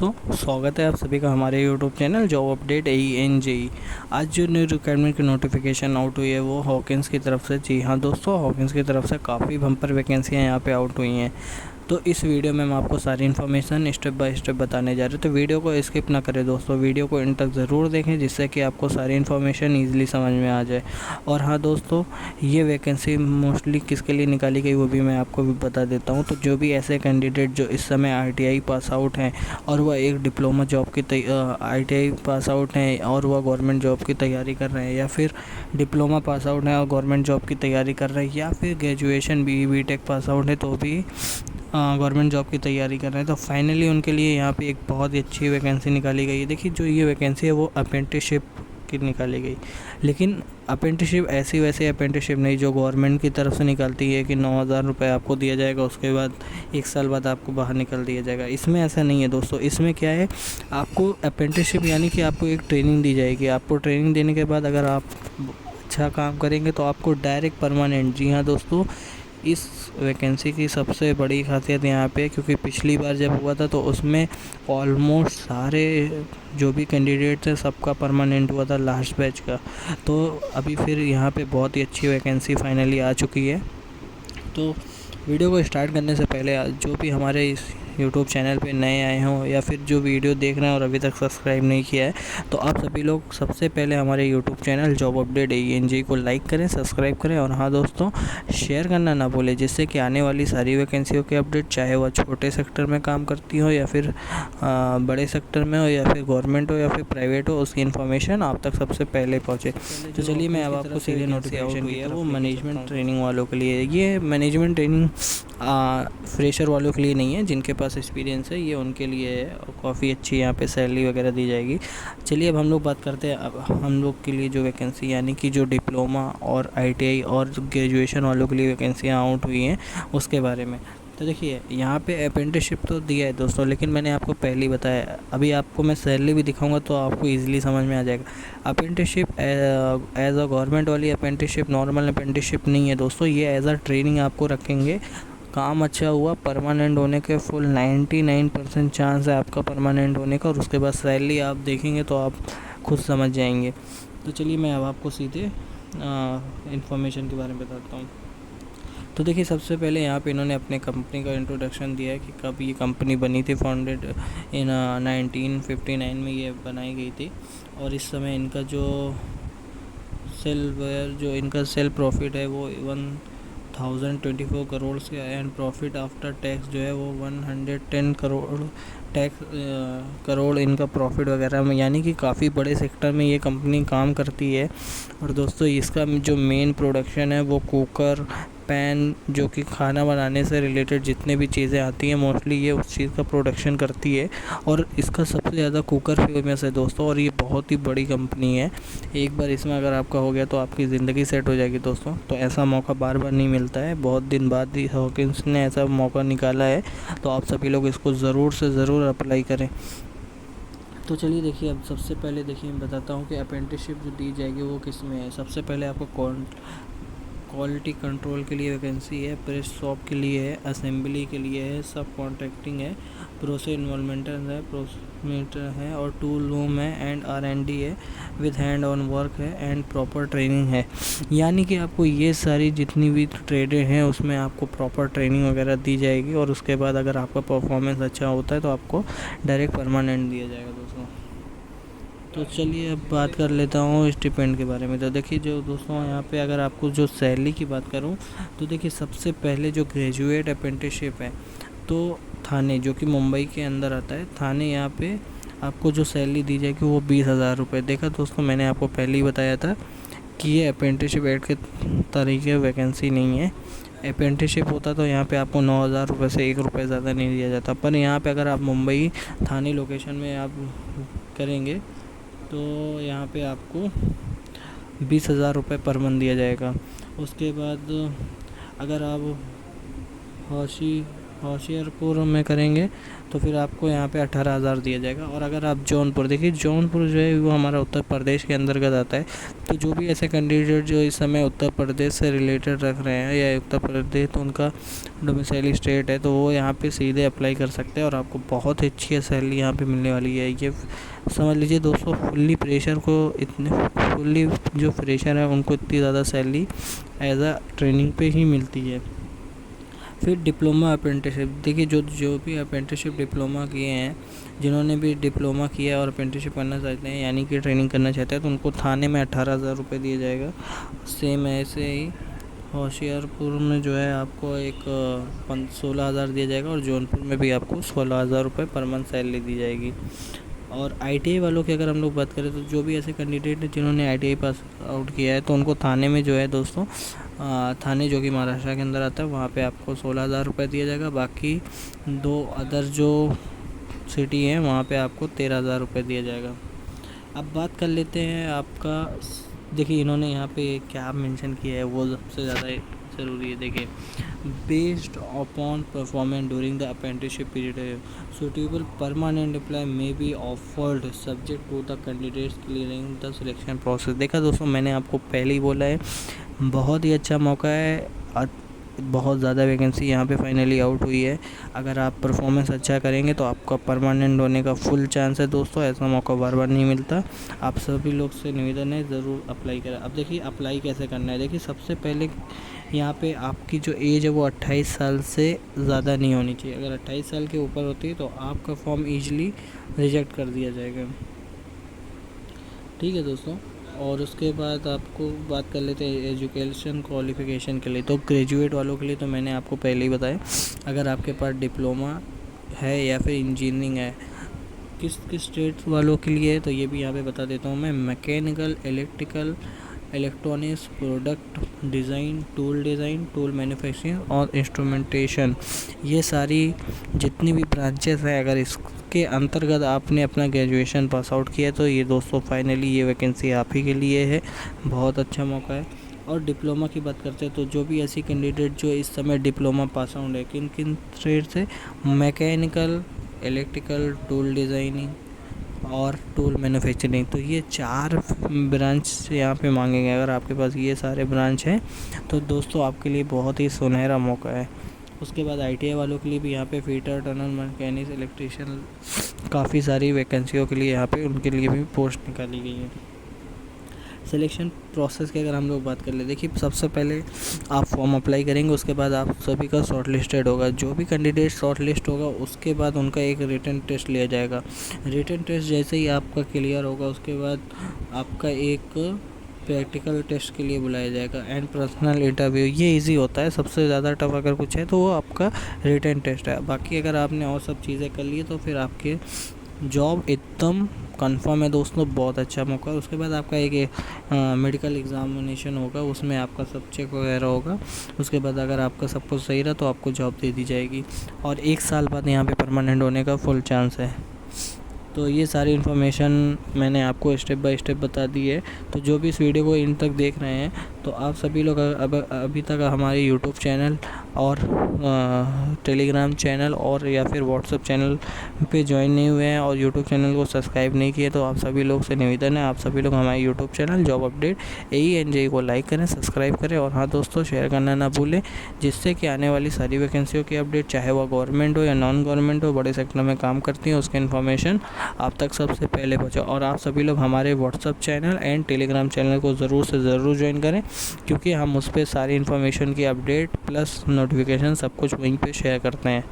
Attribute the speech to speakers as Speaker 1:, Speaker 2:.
Speaker 1: दोस्तों, स्वागत है आप सभी का हमारे YouTube channel job update ANJE। आज जो न्यू रिक्वायरमेंट की नोटिफिकेशन आउट हुई है वो हॉकिंस की तरफ से। जी हाँ दोस्तों, हॉकिंस की तरफ से काफ़ी बम्पर वैकेंसियाँ यहाँ पे आउट हुई हैं। तो इस वीडियो में मैं आपको सारी इन्फॉर्मेशन स्टेप बाय स्टेप बताने जा रहे हूँ, तो वीडियो को स्किप ना करें दोस्तों, वीडियो को इन तक ज़रूर देखें जिससे कि आपको सारी इन्फॉर्मेशन ईजिली समझ में आ जाए। और हाँ दोस्तों, ये वैकेंसी मोस्टली किसके लिए निकाली गई वो भी मैं आपको भी बता देता हूँ। तो जो भी ऐसे कैंडिडेट जो इस समय ITI पास आउट हैं और वह एक डिप्लोमा जॉब की ITI पास आउट हैं और वह गवर्नमेंट जॉब की तैयारी कर रहे हैं, या फिर डिप्लोमा पास आउट हैं और गवर्नमेंट जॉब की तैयारी कर रहे हैं, या फिर ग्रेजुएशन BTech पास आउट है तो भी गवर्नमेंट जॉब की तैयारी कर रहे हैं, तो फाइनली उनके लिए यहाँ पे एक बहुत ही अच्छी वैकेंसी निकाली गई है। देखिए, जो ये वैकेंसी है वो अप्रेंटिसशिप की निकाली गई, लेकिन अप्रेंटिसशिप ऐसी वैसी अप्रेंटिसशिप नहीं जो गवर्नमेंट की तरफ से निकलती है कि 9,000 रुपये आपको दिया जाएगा, उसके बाद 1 साल बाद आपको बाहर निकल दिया जाएगा। इसमें ऐसा नहीं है दोस्तों। इसमें क्या है, आपको अप्रेंटिसशिप यानी कि आपको एक ट्रेनिंग दी जाएगी। आपको ट्रेनिंग देने के बाद अगर आप अच्छा काम करेंगे तो आपको डायरेक्ट परमानेंट। जी हाँ दोस्तों, इस वैकेंसी की सबसे बड़ी खासियत यहाँ पे, क्योंकि पिछली बार जब हुआ था तो उसमें ऑलमोस्ट सारे जो भी कैंडिडेट थे सबका परमानेंट हुआ था लास्ट बैच का। तो अभी फिर यहाँ पे बहुत ही अच्छी वैकेंसी फाइनली आ चुकी है। तो वीडियो को स्टार्ट करने से पहले जो भी हमारे इस यूट्यूब चैनल पे नए आए हों या फिर जो वीडियो देख रहे हैं और अभी तक सब्सक्राइब नहीं किया है, तो आप सभी लोग सबसे पहले हमारे YouTube channel job update ANJE को लाइक करें, सब्सक्राइब करें और हाँ दोस्तों, शेयर करना ना भूलें, जिससे कि आने वाली सारी वैकेंसियों के अपडेट, चाहे वह छोटे सेक्टर में काम करती हो या फिर बड़े सेक्टर में हो या फिर गवर्नमेंट हो या फिर प्राइवेट हो, उसकी इन्फॉर्मेशन आप तक सबसे पहले पहुँचे। तो चलिए मैं अब आपको सीधे नोटिफिकेशन की है वो मैनेजमेंट ट्रेनिंग वालों के लिए। ये मैनेजमेंट ट्रेनिंग फ्रेशर वालों के लिए नहीं है, जिनके पास एक्सपीरियंस है ये उनके लिए है, और काफ़ी अच्छी यहाँ पे सैलरी वगैरह दी जाएगी। चलिए अब हम लोग बात करते हैं अब हम लोग के लिए जो वैकेंसी यानी कि जो डिप्लोमा और ITI और ग्रेजुएशन वालों के लिए वैकेंसियाँ आउट हुई हैं उसके बारे में। तो देखिए, यहाँ पे अप्रेंटिसशिप तो दिया है दोस्तों, लेकिन मैंने आपको पहले ही बताया, अभी आपको मैं सैलरी भी दिखाऊंगा तो आपको इजीली समझ में आ जाएगा। अप्रेंटिसशिप एज अ गवर्नमेंट वाली अप्रेंटिसशिप नॉर्मल अप्रेंटिसशिप नहीं है दोस्तों, ये एज अ ट्रेनिंग आपको रखेंगे। काम अच्छा हुआ परमानेंट होने के फुल 99% चांस है आपका परमानेंट होने का, और उसके बाद सैलरी आप देखेंगे तो आप खुद समझ जाएंगे। तो चलिए मैं अब आपको सीधे इन्फॉर्मेशन के बारे में बताता हूँ। तो देखिए, सबसे पहले यहाँ पे इन्होंने अपने कंपनी का इंट्रोडक्शन दिया है कि कब ये कंपनी बनी थी। फाउंडेड इन 1959 में ये बनाई गई थी, और इस समय इनका जो सेल प्रॉफिट है वो 1024 करोड़ से, एंड प्रॉफिट आफ्टर टैक्स जो है वो 110 करोड़ इनका प्रॉफिट वगैरह में, यानी कि काफ़ी बड़े सेक्टर में ये कंपनी काम करती है। और दोस्तों, इसका जो मेन प्रोडक्शन है वो कुकर, पैन, जो कि खाना बनाने से रिलेटेड जितने भी चीज़ें आती हैं मोस्टली ये उस चीज़ का प्रोडक्शन करती है, और इसका सबसे ज़्यादा कुकर फेमस है दोस्तों। और ये बहुत ही बड़ी कंपनी है, एक बार इसमें अगर आपका हो गया तो आपकी ज़िंदगी सेट हो जाएगी दोस्तों। तो ऐसा मौका बार बार नहीं मिलता है, बहुत दिन बाद ही हॉकिंस ने ऐसा मौका निकाला है, तो आप सभी लोग इसको ज़रूर से ज़रूर अप्लाई करें। तो चलिए देखिए, अब सबसे पहले देखिए मैं बताता हूँ कि अप्रेंटिसशिप जो दी जाएगी वो किस में है। सबसे पहले आपको क्वालिटी कंट्रोल के लिए वैकेंसी है, प्रेस शॉप के लिए है, असेंबली के लिए है, सब कॉन्ट्रैक्टिंग है, प्रोसेस इन्वॉल्वमेंटर है, प्रोसीमीटर है, और टूल रूम है, एंड R&D है, विद हैंड ऑन वर्क है, एंड प्रॉपर ट्रेनिंग है। यानी कि आपको ये सारी जितनी भी ट्रेडें हैं उसमें आपको प्रॉपर ट्रेनिंग वगैरह दी जाएगी, और उसके बाद अगर आपका परफॉर्मेंस अच्छा होता है तो आपको डायरेक्ट परमानेंट दिया जाएगा दोस्तों। तो चलिए अब बात कर लेता हूँ स्टिपेंड के बारे में। तो देखिए जो दोस्तों, यहाँ पे अगर आपको जो सैलरी की बात करूँ तो देखिए, सबसे पहले जो ग्रेजुएट अप्रेंटिसशिप है तो थाने, जो कि मुंबई के अंदर आता है, थाने, यहाँ पे आपको जो सैलरी दी जाएगी वो 20,000 रुपये। देखा दोस्तों, मैंने आपको पहले ही बताया था कि ये अप्रेंटिसशिप एड के तरीके वैकेंसी नहीं है। अप्रेंटिसशिप होता तो यहाँ पे आपको 9,000 रुपये से 1 रुपये ज़्यादा नहीं दिया जाता, पर यहाँ पे अगर आप मुंबई थाने लोकेशन में आप करेंगे तो यहाँ पे आपको 20,000 रुपये पर मंथ दिया जाएगा। उसके बाद अगर आप होशियारपुर में करेंगे तो फिर आपको यहाँ पे 18,000 दिया जाएगा। और अगर आप जौनपुर, देखिए जौनपुर जो है वो हमारा उत्तर प्रदेश के अंतर्गत आता है। तो जो भी ऐसे कैंडिडेट जो इस समय उत्तर प्रदेश से रिलेटेड रख रहे हैं या उत्तर प्रदेश तो उनका डोमिसाइली स्टेट है, तो वो यहाँ पे सीधे अप्लाई कर सकते हैं और आपको बहुत ही अच्छी सैलरी यहाँ पे मिलने वाली है। ये समझ लीजिए दोस्तों, फुल्ली जो फ्रेशर है उनको इतनी ज़्यादा सैलरी एज अ ट्रेनिंग पे ही मिलती है। फिर डिप्लोमा अप्रेंटिसशिप, देखिए जो भी अप्रेंटिसशिप डिप्लोमा किए हैं, जिन्होंने भी डिप्लोमा किया और अप्रेंटिसशिप करना चाहते हैं यानी कि ट्रेनिंग करना चाहते हैं, तो उनको थाने में 18,000 रुपये दिया जाएगा। सेम ऐसे ही होशियारपुर में जो है आपको एक 16,000 दिया जाएगा और जौनपुर में भी आपको 16,000 रुपये पर मंथ सैलरी दी जाएगी। और ITI वालों की अगर हम लोग बात करें तो जो भी ऐसे कैंडिडेट हैं जिन्होंने ITI पास आउट किया है, तो उनको थाने में जो है दोस्तों, थाने जो कि महाराष्ट्र के अंदर आता है, वहाँ पे आपको 16,000 रुपये दिया जाएगा। बाकी 2 अदर जो सिटी हैं वहाँ पे आपको 13,000 रुपये दिया जाएगा। अब बात कर लेते हैं आपका, देखिए इन्होंने यहाँ पे क्या मेंशन किया है वो सबसे ज़्यादा ज़रूरी है। देखिए, based upon performance during the apprenticeship period suitable permanent employ may be offered subject to the candidates clearing the selection process. देखा दोस्तों, मैंने आपको पहले ही बोला है, बहुत ही अच्छा मौका है। बहुत ज़्यादा वैकेंसी यहाँ पे फाइनली आउट हुई है। अगर आप परफॉर्मेंस अच्छा करेंगे तो आपका परमानेंट होने का फुल चांस है दोस्तों। ऐसा मौका बार बार नहीं मिलता। आप सभी लोग से निवेदन है, ज़रूर अप्लाई करें। अब देखिए अप्लाई कैसे करना है। देखिए सबसे पहले यहाँ पे आपकी जो एज है वो 28 साल से ज़्यादा नहीं होनी चाहिए। अगर 28 साल के ऊपर होती है तो आपका फॉर्म ईजिली रिजेक्ट कर दिया जाएगा। ठीक है दोस्तों। और उसके बाद आपको बात कर लेते हैं एजुकेशन क्वालिफ़िकेशन के लिए। तो ग्रेजुएट वालों के लिए तो मैंने आपको पहले ही बताया, अगर आपके पास डिप्लोमा है या फिर इंजीनियरिंग है। किस स्टेट वालों के लिए तो ये भी यहाँ पे बता देता हूँ मैं। Mechanical, electrical, electronics, product design, tool manufacturing और इंस्ट्रूमेंटेशन, ये सारी जितनी भी ब्रांचेस हैं, अगर इसके अंतर्गत आपने अपना ग्रेजुएशन पास आउट किया तो ये दोस्तों फाइनली ये वैकेंसी आप ही के लिए है। बहुत अच्छा मौका है। और डिप्लोमा की बात करते हैं तो जो भी ऐसी कैंडिडेट जो इस समय डिप्लोमा पास आउट है, किन किन ट्रेड से, मैकेनिकल, इलेक्ट्रिकल, टूल डिज़ाइनिंग और टूल मैन्युफैक्चरिंग, तो ये 4 ब्रांच यहाँ पे मांगेंगे। अगर आपके पास ये सारे ब्रांच हैं तो दोस्तों आपके लिए बहुत ही सुनहरा मौका है। उसके बाद ITI वालों के लिए भी यहाँ पे फिटर, टनल मैकेनिक्स, इलेक्ट्रीशियन, काफ़ी सारी वैकेंसियों के लिए यहाँ पे उनके लिए भी पोस्ट निकाली गई है। सिलेक्शन प्रोसेस की अगर हम लोग बात कर ले, देखिए सबसे पहले आप फॉर्म अप्लाई करेंगे, उसके बाद आप सभी का शॉर्ट लिस्टेड होगा। जो भी कैंडिडेट शॉर्ट लिस्ट होगा उसके बाद उनका एक रिटन टेस्ट लिया जाएगा। रिटन टेस्ट जैसे ही आपका क्लियर होगा उसके बाद आपका एक प्रैक्टिकल टेस्ट के लिए बुलाया जाएगा एंड पर्सनल इंटरव्यू। ये इजी होता है। सबसे ज़्यादा टफ अगर कुछ है तो वो आपका रिटन टेस्ट है। बाकी अगर आपने और सब चीज़ें कर ली तो फिर आपके जॉब एकदम कंफर्म है दोस्तों। बहुत अच्छा मौका है। उसके बाद आपका एक मेडिकल एग्जामिनेशन होगा, उसमें आपका सब चेक वगैरह होगा। उसके बाद अगर आपका सब कुछ सही रहा तो आपको जॉब दे दी जाएगी और 1 साल बाद यहाँ पे परमानेंट होने का फुल चांस है। तो ये सारी इन्फॉर्मेशन मैंने आपको स्टेप बाय स्टेप बता दी है। तो जो भी इस वीडियो को इन तक देख रहे हैं तो आप सभी लोग अभी तक हमारे यूट्यूब चैनल और टेलीग्राम चैनल और या फिर व्हाट्सएप चैनल पे ज्वाइन नहीं हुए हैं और यूट्यूब चैनल को सब्सक्राइब नहीं किए, तो आप सभी लोग से निवेदन है, आप सभी लोग हमारे YouTube channel job update AENJ को लाइक करें, सब्सक्राइब करें और हाँ दोस्तों शेयर करना ना भूलें, जिससे कि आने वाली सारी वैकेंसियों की अपडेट, चाहे वह गवर्नमेंट हो या नॉन गवर्नमेंट हो, बड़े सेक्टर में काम करती हैं, उसकी इन्फॉर्मेशन आप तक सबसे पहले पहुँचे। और आप सभी लोग हमारे WhatsApp channel and Telegram channel को ज़रूर से ज़रूर ज्वाइन करें, क्योंकि हम उस पर सारी इन्फॉर्मेशन की अपडेट प्लस नोटिफिकेशन सब कुछ वहीं पे शेयर करते हैं।